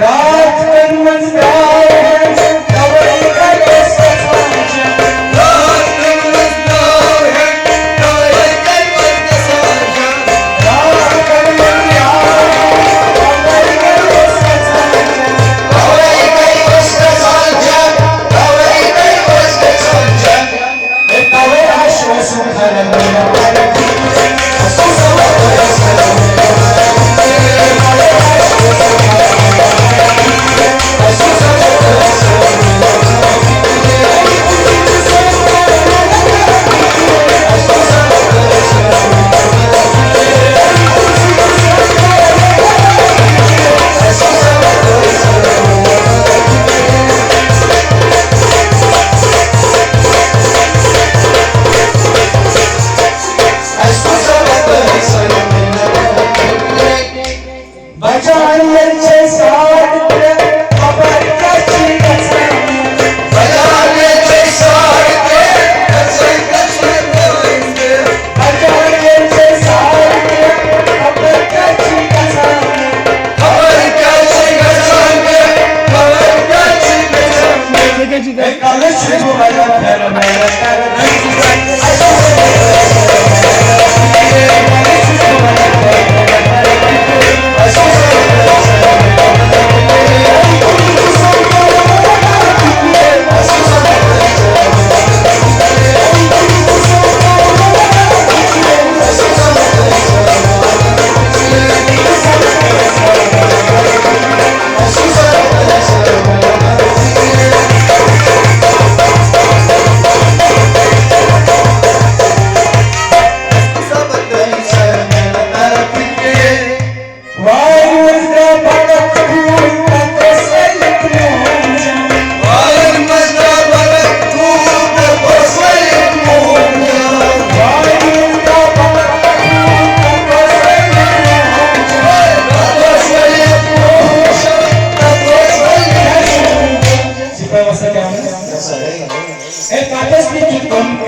रात दिन मस्तार है कवई का ये सजाजा रात दिन मस्तार है कवई का ये सजाजा रात दिन मस्तार है कवई का ये सजाजा कवई का ये सजाजा कवई का ये सजाजा ए कवई आशो सुखर मेरा Yes, sir. El pato es mi con